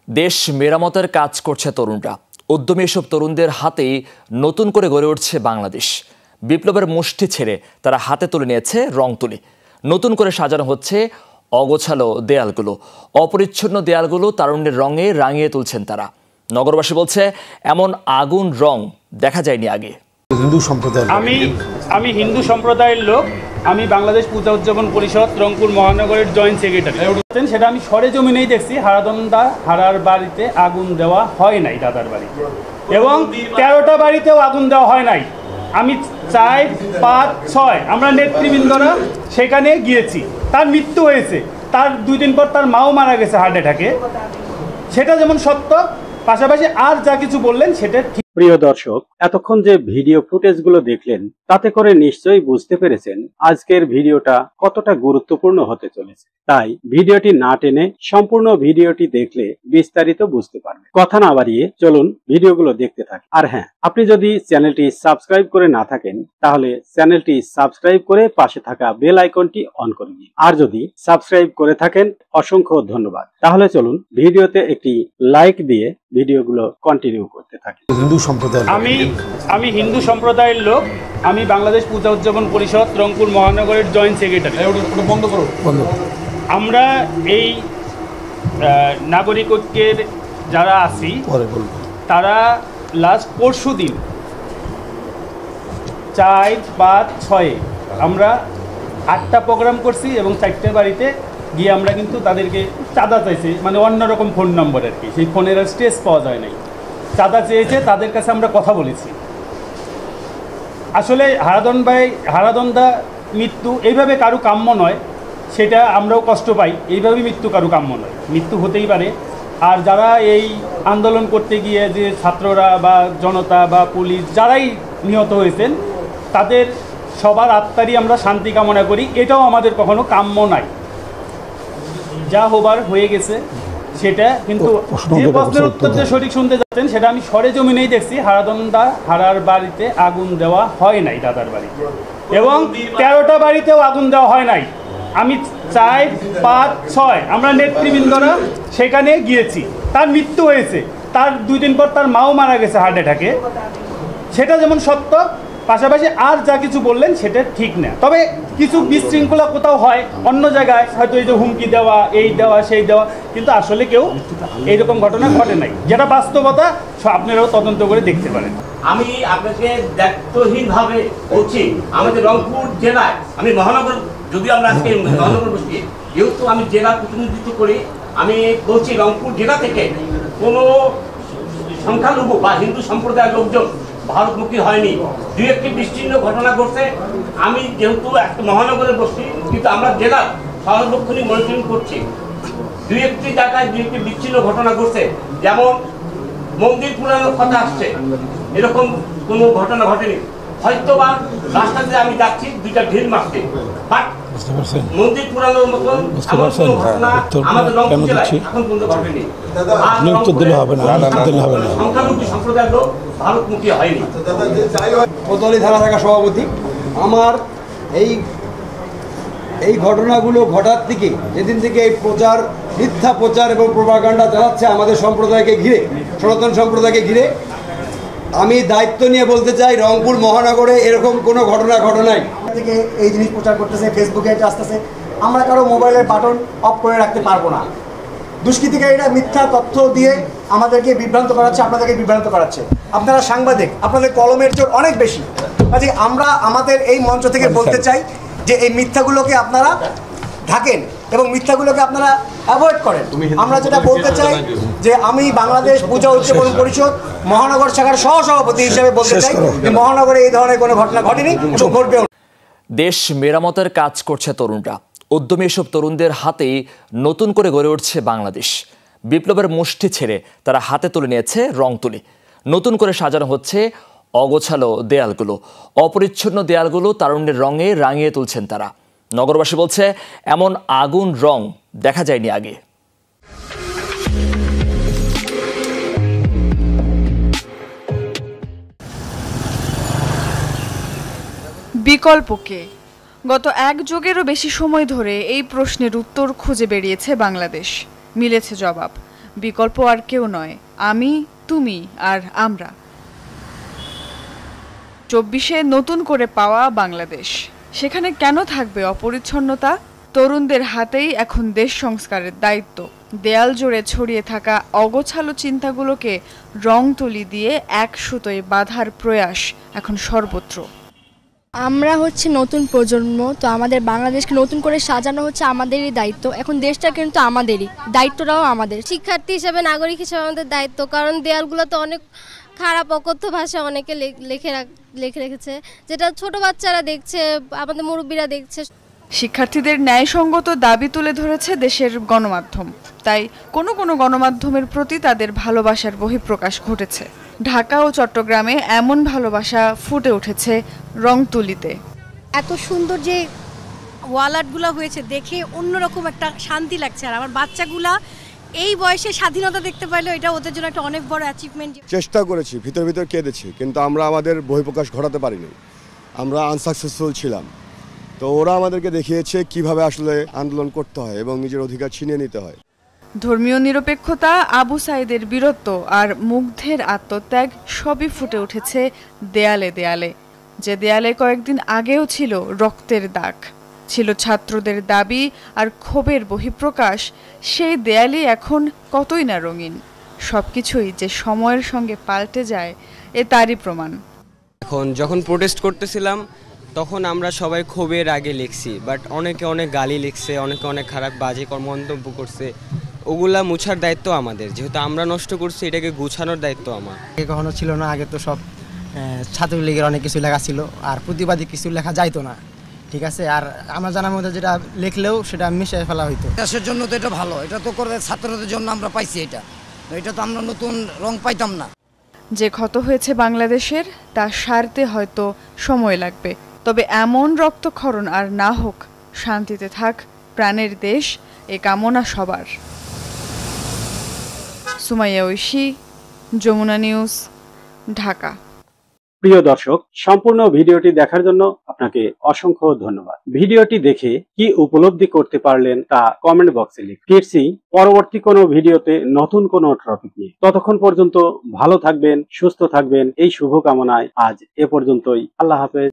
দেশ মেরামতের কাজ করছে তরুণরা। উদ্যমী এসব তরুণদের হাতেই নতুন করে গড়ে উঠছে বাংলাদেশ। বিপ্লবের মুষ্টি ছেড়ে তারা হাতে তুলে নিয়েছে রং তুলি। নতুন করে সাজানো হচ্ছে অগোছালো দেয়ালগুলো। অপরিচ্ছন্ন দেয়ালগুলো তারুণ্যের রঙে রাঙিয়ে তুলছেন তারা। নগরবাসী বলছে, এমন আগুন রং দেখা যায়নি আগে। আমি হিন্দু সম্প্রদায়ের লোক। আমি বাংলাদেশ পূজা উদযাপন পরিষদ রংপুর মহানগরের জয়েন্ট সেক্রেটারি। সেটা আমি সরেজমিনেই দেখছি। হারার বাড়িতে আগুন দেওয়া হয় নাই, দাদার বাড়িতে, এবং 13টা বাড়িতেও আগুন দেওয়া হয় নাই। আমি 4, 5, 6 আমরা নেতৃবৃন্দরা সেখানে গিয়েছি। তার মৃত্যু হয়েছে, তার 2 দিন পর তার মাও মারা গেছে হার্ট অ্যাটাকে। সেটা যেমন সত্য, পাশাপাশি আর যা কিছু বললেন সেটা ঠিক। প্রিয় দর্শক, এতক্ষণ যে ভিডিও ফুটেজগুলো দেখলেন তাতে করে নিশ্চয়ই বুঝতে পেরেছেন আজকের ভিডিওটা কতটা গুরুত্বপূর্ণ হতে চলেছে। তাই ভিডিওটি না টেনে সম্পূর্ণ ভিডিওটি দেখলে বিস্তারিত বুঝতে পারবেন। কথা না বাড়িয়ে চলুন ভিডিওগুলো দেখতে থাকি। আর হ্যাঁ, আপনি যদি চ্যানেলটি সাবস্ক্রাইব করে না থাকেন তাহলে চ্যানেলটি সাবস্ক্রাইব করে পাশে থাকা বেল আইকনটি অন করে দিন। আর যদি সাবস্ক্রাইব করে থাকেন অসংখ্য ধন্যবাদ। তাহলে চলুন ভিডিওতে একটি লাইক দিয়ে ভিডিওগুলো কন্টিনিউ করতে থাকি। আমি হিন্দু সম্প্রদায়ের লোক। আমি বাংলাদেশ পূজা উদযাপন পরিষদ রংপুর মহানগরের জয়েন্ট সেক্রেটারি। আমরা এই নাগরিক ঐক্যের যারা আছি তারা লাস্ট পরশু দিন 4, 5, 6 আমরা 8টা প্রোগ্রাম করছি এবং 4টে বাড়িতে গিয়ে আমরা কিন্তু তাদেরকে চাঁদা চাইছি, মানে অন্যরকম ফোন নম্বর আর কি। সেই ফোনের আর স্টেজ পাওয়া যায় নাই। চাঁদা চেয়েছে, তাদের কাছে আমরা কথা বলেছি। আসলে হারাদন্দা মৃত্যু এইভাবে কারো কাম্য নয়, সেটা আমরাও কষ্ট পাই। এইভাবে মৃত্যু কারো কাম্য নয়, মৃত্যু হতেই পারে। আর যারা এই আন্দোলন করতে গিয়ে যে ছাত্ররা বা জনতা বা পুলিশ যারাই নিহত হয়েছেন, তাদের সবার আত্মারই আমরা শান্তি কামনা করি। এটাও আমাদের কখনো কাম্য নাই। যা হবার হয়ে গেছে সেটা। কিন্তু যে প্রশ্নের উত্তর যে সঠিক শুনতে যাচ্ছেন সেটা আমি সরেজমিনেই দেখছি। হারার বাড়িতে আগুন দেওয়া হয় নাই, দাদার বাড়িতে, এবং 13টা বাড়িতেও আগুন দেওয়া হয় নাই। আমি 4, 5, 6 আমরা নেতৃবৃন্দরা সেখানে গিয়েছি। তার মৃত্যু হয়েছে, তার 2 দিন পর তার মাও মারা গেছে হার্ট অ্যাটাকে। সেটা যেমন সত্য, পাশাপাশি আর যা কিছু বললেন সেটা ঠিক না। তবে কিছু বিশৃঙ্খলা কোথাও হয় অন্য জায়গায়, হয়তো এই যে হুমকি দেওয়া, এই দেওয়া, সেই দেওয়া, কিন্তু আসলে কেউ এইরকম ঘটনা ঘটে নাই। যেটা বাস্তবতা আপনারাও তদন্ত করে দেখতে পারেন। আমি আপনাকে দায়িত্বহীনভাবে বলছি, আমাদের রংপুর জেলায়, আমি মহানগর, যদিও আমরা আজকে মহানগর বসছি, যেহেতু আমি জেলা প্রতিনিধিত্ব করি, আমি বলছি রংপুর জেলা থেকে কোনো সংখ্যালঘু বা হিন্দু সম্প্রদায়ের লোকজন ভারতমুখী হয়নি। 2-1টি বিচ্ছিন্ন ঘটনা ঘটছে। আমি যেহেতু একটা মহানগরে বসছি, কিন্তু আমরা জেলার সার্বক্ষণিক মনিটরিং করছি। 2-1টি জায়গায় 2-1টি বিচ্ছিন্ন ঘটনা ঘটছে। যেমন মন্দির পুরানোর কথা আসছে, এরকম কোনো ঘটনা ঘটেনি। হয়তো বা রাস্তা দিয়ে আমি যাচ্ছি, 2টা ঢিল মারছে, বাট মন্দির পুরানোর মতন ঘটনা আমাদের রংপুর জেলায় এখন পর্যন্ত ঘটেনি। সংখ্যালঘু সম্প্রদায়ের লোক ভারতমুখী হয়নি। কোতোয়ালি থানা থাকা সভাপতি, আমার এই ঘটনাগুলো ঘটার থেকে, যেদিন থেকে এই মিথ্যা প্রচার এবং প্রোপাগান্ডা চালাচ্ছে আমাদের সম্প্রদায়কে ঘিরে, সনাতন সম্প্রদায়কে ঘিরে, আমি দায়িত্ব নিয়ে বলতে চাই, রংপুর মহানগরে এরকম কোনো ঘটনা ঘটে নাই। থেকে এই জিনিস প্রচার করতেছে, ফেসবুকে আসতেছে। আমরা কারো মোবাইলের বাটন অফ করে রাখতে পারবো না। দুষ্কৃতিকারীরা মিথ্যা তথ্য দিয়ে আমাদেরকে বিভ্রান্ত করাচ্ছে, আপনাদেরকে বিভ্রান্ত করাচ্ছে। আপনারা সাংবাদিক, আপনাদের কলমের জোর অনেক বেশি। কাজে আমরা আমাদের এই মঞ্চ থেকে বলতে চাই যে এই মিথ্যাগুলোকে আপনারা ঢাকেন এবং মিথ্যাগুলোকে আপনারা অ্যাভয়েড করেন। আমরা যেটা বলতে চাই যে আমি বাংলাদেশ পূজা উদযাপন পরিষদ মহানগর শাখার সহসভাপতি হিসেবে বলতে চাই যে মহানগরে এই ধরনের কোনো ঘটনা ঘটেনি এবং ঘটবেও। দেশ মেরামতের কাজ করছে তরুণরা। উদ্যমী এসব তরুণদের হাতেই নতুন করে গড়ে উঠছে বাংলাদেশ। বিপ্লবের মুষ্টি ছেড়ে তারা হাতে তুলে নিয়েছে রং তুলি। নতুন করে সাজানো হচ্ছে অগোছালো দেয়ালগুলো। অপরিচ্ছন্ন দেয়ালগুলো তারুণ্যের রঙে রাঙিয়ে তুলছেন তারা। নগরবাসী বলছে, এমন আগুন রং দেখা যায়নি আগে। বিকল্প কে? গত 1 যুগেরও বেশি সময় ধরে এই প্রশ্নের উত্তর খুঁজে বেরিয়েছে বাংলাদেশ। মিলেছে জবাব। বিকল্প আর কেউ নয়, আমি, তুমি আর আমরা। 24-এ নতুন করে পাওয়া বাংলাদেশ, সেখানে কেন থাকবে অপরিচ্ছন্নতা? তরুণদের হাতেই এখন দেশ সংস্কারের দায়িত্ব। দেয়াল জুড়ে ছড়িয়ে থাকা অগোছালো চিন্তাগুলোকে রং তুলি দিয়ে এক সুতোয় বাঁধার প্রয়াস এখন সর্বত্র। আমরা হচ্ছে নতুন প্রজন্ম, তো আমাদের বাংলাদেশকে নতুন করে সাজানো হচ্ছে আমাদেরই দায়িত্ব। এখন দেশটা কিন্তু আমাদেরই, দায়িত্বটাও আমাদের। শিক্ষার্থী হিসেবে, নাগরিক হিসেবে আমাদের দায়িত্ব, কারণ দেয়ালগুলো তো অনেক খারাপ অকথ্য ভাষা অনেকে লিখে রেখেছে, যেটা ছোট বাচ্চারা দেখছে, আমাদের মুরব্বীরা দেখছে। শিক্ষার্থীদের ন্যায়সঙ্গত দাবি তুলে ধরেছে দেশের গণমাধ্যম, তাই কোনো কোনো গণমাধ্যমের প্রতি তাদের ভালোবাসার বহিঃপ্রকাশ ঘটেছে। ঢাকা ও চট্টগ্রামে এমন ভালোবাসা ফুটে উঠেছে রংতুলিতে। এত সুন্দর যে ওয়াল আর্টগুলো হয়েছে দেখে অন্যরকম একটা শান্তি লাগছে। আর আমার বাচ্চাগুলা এই বয়সে স্বাধীনতা দেখতে পাইলো, এটা ওদের জন্য একটা অনেক বড় অ্যাচিভমেন্ট। চেষ্টা করেছি, ভিতর কেঁদেছি, কিন্তু আমরা আমাদের বহিঃপ্রকাশ ঘটাতে পারিনি, আমরা আনসাকসেসফুল ছিলাম। তো ওরা আমাদেরকে দেখিয়েছে কিভাবে আসলে আন্দোলন করতে হয় এবং নিজের অধিকার ছিনিয়ে নিতে হয়। ধর্মীয় নিরপেক্ষতা, আবু সাইদের বীরত্ব আর মুগ্ধের আত্মত্যাগ সবই ফুটে উঠেছে দেয়ালে দেয়ালে। যে দেয়ালে কয়েকদিন আগেও ছিল রক্তের দাগ, ছিল ছাত্রদের দাবি আর ক্ষোভের বহিঃপ্রকাশ, সেই দেয়ালই এখন কতই না রঙিন। সবকিছুই যে সময়ের সঙ্গে পাল্টে যায়, এ তারই প্রমাণ। এখন যখন প্রোটেস্ট করতেছিলাম তখন আমরা সবাই ক্ষোভের আগে লিখছি, বাট অনেকে অনেক গালি লিখছে, অনেকে অনেক খারাপ বাজে মন্তব্য করছে। ওগুলা মুছার দায়িত্ব আমাদের, যেহেতু আমরা নষ্ট করছি, এটাকে গুছানোর দায়িত্ব আমার। আগে কখনো ছিল না, আগে তো সব ছাত্রলীগের অনেক কিছু লেখা ছিল, আর প্রতিবাদী কিছু লেখা যাইতো না, ঠিক আছে। আর আমার জানার মধ্যে যেটা লিখলেও সেটা মিশিয়ে ফেলা হইতো। দেশের জন্য তো এটা ভালো, এটা তো করে ছাত্রদের জন্য আমরা পাইছি, এটা তো আমরা নতুন রং পাইতাম না। যে ক্ষত হয়েছে বাংলাদেশের, তা সারতে হয়তো সময় লাগবে, তবে এমন রক্তক্ষরণ আর না হোক। শান্তিতে থাক প্রাণের দেশ, এ কামনা সবার। সুমাইয়া ঐশী, যমুনা নিউজ, ঢাকা। প্রিয় দর্শক, সম্পূর্ণ ভিডিওটি দেখার জন্য আপনাকে অসংখ্য ধন্যবাদ। ভিডিওটি দেখে কি উপলব্ধি করতে পারলেন তা কমেন্ট বক্সে লিখুন। ফিরছি পরবর্তী কোনো ভিডিওতে নতুন কোনো টপিক নিয়ে। ততক্ষণ পর্যন্ত ভালো থাকবেন, সুস্থ থাকবেন, এই শুভকামনায় আজ এ পর্যন্তই। আল্লাহ হাফেজ।